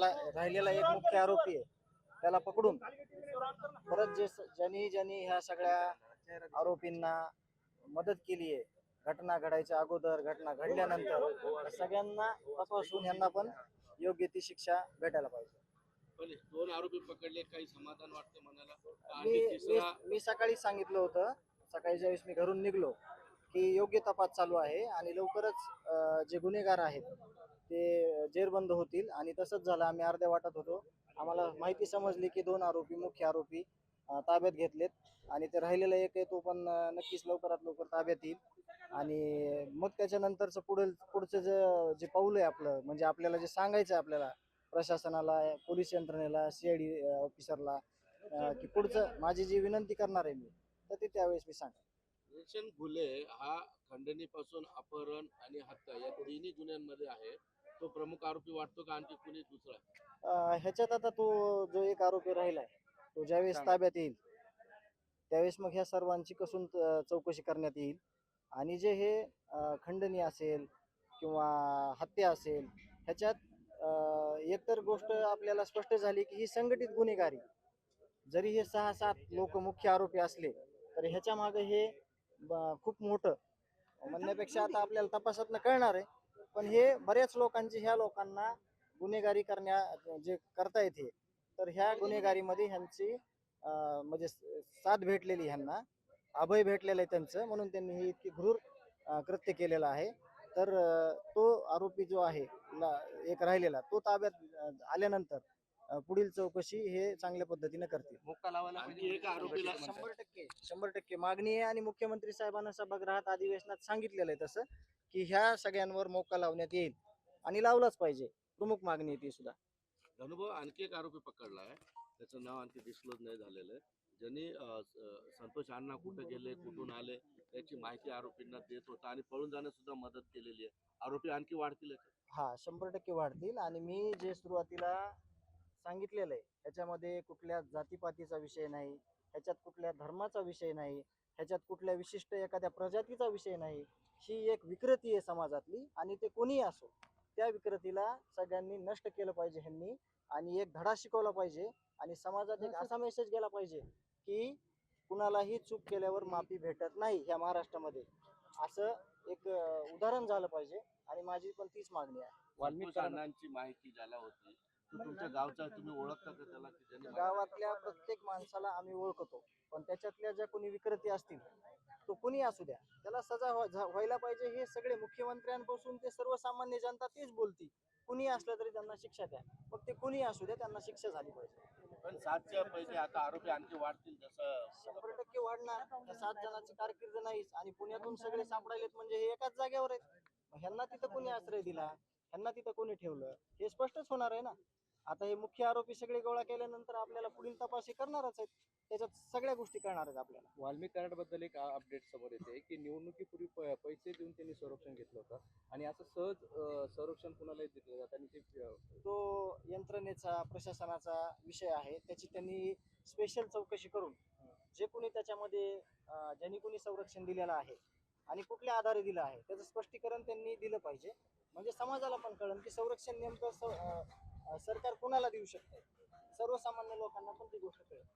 त्याला राहिलेला एक मुख्य आरोपी आहे त्याला पकडून परत ज्यांनी ह्या सगळ्या आरोपींना मदत केली आहे घटना घडायच्या अगोदर घटना घडल्यानंतर सगळ्यांना तपासून यांना पण योग्य ती शिक्षा भेटायला पाहिजे. पण 2 आरोपी पकडले, काही समाधान वाटतं मनाला? मी आणि तिसरा मी सकाळी सांगितलं होतं, सकाळी ज्यावेळेस मी घरून निघलो की योग्य तपास चालू आहे आणि लवकरच जे गुन्हेगार आहेत ते जेरबंद होतील. आणि तसंच झालं, आम्ही अर्ध्या वाटात होतो, आम्हाला माहिती समजली की 2 आरोपी मुख्य आरोपी ताब्यात घेतलेत आणि ते राहिलेला एक आहे तो पण नक्कीच लवकरात लवकर ताब्यात येईल. आणि मग त्याच्यानंतरचं पुढचं जे पाऊल आहे आपलं, म्हणजे आपल्याला जे सांगायचं आहे आपल्याला प्रशासनाला, पोलीस यंत्रणेला, CID ऑफिसरला, की पुढचं माझी जी विनंती करणार आहे मी, तर ते त्यावेळेस मी सांगेन. रेशन घुले हा खंडणीपासून अपहरण आणि हत्या या तिन्ही गुन्ह्यांमध्ये आहे. तो प्रमुख आरोपी वाटतो का आणखी कुणी दुसरा? ह्याच्यात आता तो जो एक आरोपी राहिलाय तो ज्यावेळेस ताब्यात येईल त्यावेळेस मग ह्या सर्वांची कसून चौकशी करण्यात येईल. आणि जे हे खंडणी असेल किंवा हत्या असेल ह्याच्यात एकतर गोष्ट आपल्याला स्पष्ट झाली की ही संघटित गुन्हेगारी. जरी हे 6-7 लोक मुख्य आरोपी असले तर ह्याच्या मागे हे खूप मोठं म्हणण्यापेक्षा आता आपल्याला तपासातनं कळणार आहे. पण हे बऱ्याच लोकांची, ह्या लोकांना गुन्हेगारी जे करता येते तर ह्या गुन्हेगारीमध्ये ह्यांची म्हणजे साथ भेटलेली, ह्यांना अभय भेटलेलं आहे त्यांचं, म्हणून त्यांनी ही इतकी क्रूर कृत्य केलेलं आहे. तर तो आरोपी जो आहे एक राहिलेला तो ताब्यात आल्यानंतर पुढील चौकशी हे चांगल्या पद्धतीने करतील. मुक्का लावायला आणखी एका आरोपीला 100% मागणी आहे. आणि मुख्यमंत्री साहेबांना सभागृहात अधिवेशनात सांगितलेलं आहे तसं की ह्या सगळ्यांवर मोका लावण्यात येईल आणि लावलाच पाहिजे. प्रमुख मागणी आहे ती सुद्धा. धनुभाऊ, आणखी एक आरोपी पकडला आहे, त्याचं नाव आणखी डिस्क्लोज नाही झालेलं आहे, ज्यांनी संतोष अण्णा कुठे गेले, कुठून आले याची माहिती आरोपींना देत होता आणि पळून जाण्यास सुद्धा मदत केलेली आहे. आरोपी आणखी वाढतील? हा 100% वाढतील. आणि मी जे सुरुवातीला सांगितलेलं आहे ह्याच्यामध्ये कुठल्या जातीपातीचा विषय नाही, ह्याच्यात कुठल्या धर्माचा विषय नाही, ह्याच्यात कुठल्या विशिष्ट एखाद्या प्रजातीचा विषय नाही. ही एक विकृती आहे समाजातली आणि ते कोणीही असो त्या विकृतीला सगळ्यांनी नष्ट केलं पाहिजे ह्यांनी. आणि एक धडा शिकवला पाहिजे आणि समाजात एक असा मेसेज गेला पाहिजे की कुणालाही चूक केल्यावर माफी भेटत नाही ह्या महाराष्ट्रामध्ये, असं एक उदाहरण झालं पाहिजे. आणि माझी पण तीच मागणी आहे. वाल्मिकी अण्णांची माहिती ज्याला होती तो तुमच्या गावचा, तुम्ही ओळखता का त्याला? की ज्यांनी गावातल्या प्रत्येक माणसाला आम्ही ओळखतो, पण त्याच्यातल्या ज्या कोणी विकृती असतील तो कोणी असू द्या त्याला सजा व्हायला पाहिजे. हे सगळे मुख्यमंत्र्यांपासून ते सर्वसामान्य जनता तेच बोलती, कुणी असलं तरी त्यांना शिक्षा द्या. मग ते कुणी असू द्या त्यांना शिक्षा झाली पाहिजे. पण 7च्या पहिले आता आरोपी आणखी वाढतील जसं 100% वाढणार. त्या 7 जणांची कारकीर्द नाहीच आणि पुण्यातून सगळे सापडायलेत म्हणजे हे एकाच जागेवर आहेत. ह्यांना तिथं कोणी आश्रय दिला, ह्यांना तिथं कोणी ठेवलं हे स्पष्टच होणार आहे ना. आता हे मुख्य आरोपी सगळे गोळा केल्यानंतर आपल्याला पुढील तपास हे करणारच आहेत, त्याच्यात सगळ्या गोष्टी करणार आहेत आपल्याला. वाल्मिक कराड बद्दल एक अपडेट समोर येते की निवडणुकीपूर्वी पैसे देऊन त्यांनी संरक्षण घेतलं होतं आणि असं सहज संरक्षण कुणालाही दिलं जातं आणि ते तो यंत्रणेचा, प्रशासनाचा विषय आहे. त्याची त्यांनी स्पेशल चौकशी करून जे कोणी त्याच्यामध्ये ज्यांनी कोणी संरक्षण दिलेलं आहे आणि कुठल्या आधारे दिलं आहे त्याचं स्पष्टीकरण त्यांनी दिलं पाहिजे. म्हणजे समाजाला पण कळेल की संरक्षण नेमकं सरकार कोणाला देऊ शकते, सर्वसामान्य लोकांना पण ती गोष्ट कळेल.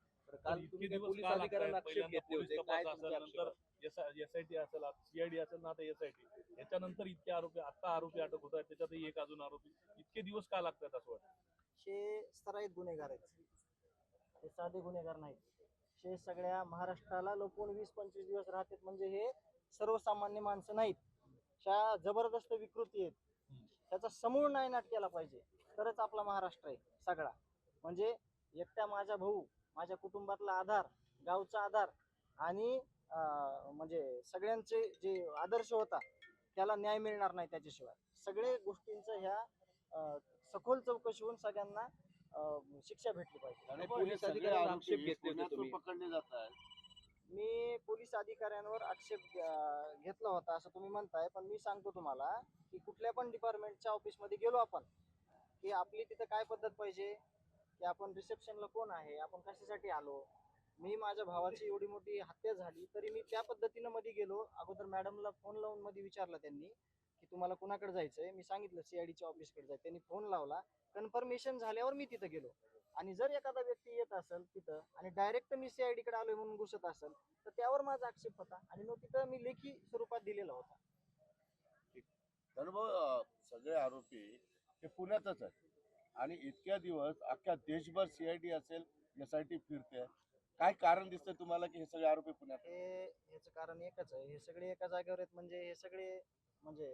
काल तुम्ही पोलीस अधिकाऱ्यांना आक्षेप घेतले होते, काय तुमचे आक्षेप? SIT असेल, CID असेल ना, आता SIT याच्यानंतर इतके आरोपी, आता आरोपी अटक होत आहेत, त्याच्यातही एक अजून आरोपी, इतके दिवस का लागतात असं वाटतं? हे सराईत गुन्हेगार आहेत, हे साधे गुन्हेगार नाहीत. हे सगळ्या महाराष्ट्राला लपून 20-25 दिवस राहतात म्हणजे हे सर्वसामान्य माणसं नाहीत. ह्या जबरदस्त विकृती आहेत, त्याचा समूळ नायनाट केला पाहिजे तरच आपला महाराष्ट्र आहे सगळा. म्हणजे एकट्या माझा भाऊ, माझ्या कुटुंबातला आधार, गावचा आधार आणि म्हणजे सगळ्यांचे जे आदर्श होता त्याला न्याय मिळणार नाही त्याच्याशिवाय. सगळे गोष्टींचं ह्या सखोल चौकशी होऊन सगळ्यांना शिक्षा भेटली पाहिजे. पोलीस अधिकाऱ्यांना आक्षेप घेतले होते तुम्ही? पकडले जात आहेत. मी पोलीस अधिकाऱ्यांवर आक्षेप घेतला होता असं तुम्ही म्हणताय, पण मी सांगतो तुम्हाला की कुठल्या पण डिपार्टमेंटच्या ऑफिसमध्ये गेलो आपण की आपली तिथं काय पद्धत पाहिजे, की आपण रिसेप्शनला कोण आहे, आपण कशासाठी आलो. मी माझ्या भावाची एवढी मोठी हत्या झाली तरी मी त्या पद्धतीनं मध्ये गेलो. अगोदर मॅडमला फोन लावून मध्ये विचारलं त्यांनी की तुम्हाला कुणाकडे जायचंय. मी सांगितलं सीआयडीच्या ऑफिसकडे जाय. त्यांनी फोन लावला. कन्फर्मेशन झाल्यावर मी तिथं गेलो. आणि जर एखादा व्यक्ती येत असेल तिथं आणि डायरेक्ट मी सीआयडी कडे आलोय म्हणून घुसत असेल तर त्यावर माझा आक्षेप होता आणि मग तिथं मी लेखी स्वरूपात दिलेला होता. धनुभाऊ, सगळे आरोपी हे पुण्यातच आहेत आणि इतक्या दिवस अख्ख्या देशभर सीआयडी असेल एसआयटी फिरते. काय कारण दिसतंय तुम्हाला की हे सगळे आरोपी पुण्यात आहेत? ह्याचं कारण एकच आहे. हे सगळे एका जागेवर आहेत म्हणजे हे सगळे म्हणजे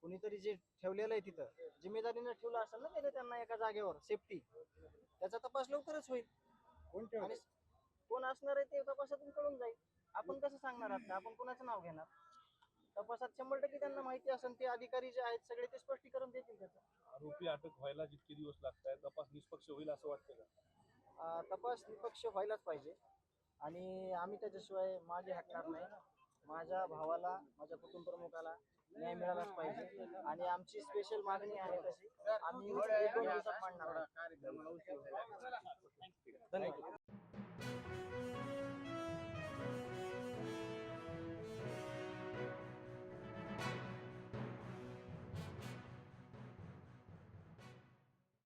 कुणीतरी जे ठेवलेलं आहे तिथं जिम्मेदारीनं ठेवलं असेल ना त्याने त्यांना एका जागेवर सेफ्टी, त्याचा तपास लवकरच होईल. आणि कोण असणार आहे ते तपासातून कळून जाईल. आपण कसं सांगणार आता, आपण कोणाचं नाव घेणार? तपासात 100% त्यांना माहिती असेल. ते अधिकारी जे आहेत सगळे ते स्पष्टीकरण देतील त्याचं. आरोपी अटक व्हायला जितके दिवस लागतात तपास निष्पक्ष होईल असं वाटतं का? तपास निष्पक्ष व्हायलाच पाहिजे आणि आम्ही त्याच्याशिवाय मागे हटणार नाही. माझ्या भावाला, माझ्या कुटुंब प्रमुखाला न्याय मिळालाच पाहिजे आणि आमची स्पेशल मागणी आहे तशी आम्ही 1-2 दिवसात मांडणार आहोत. धन्यवाद.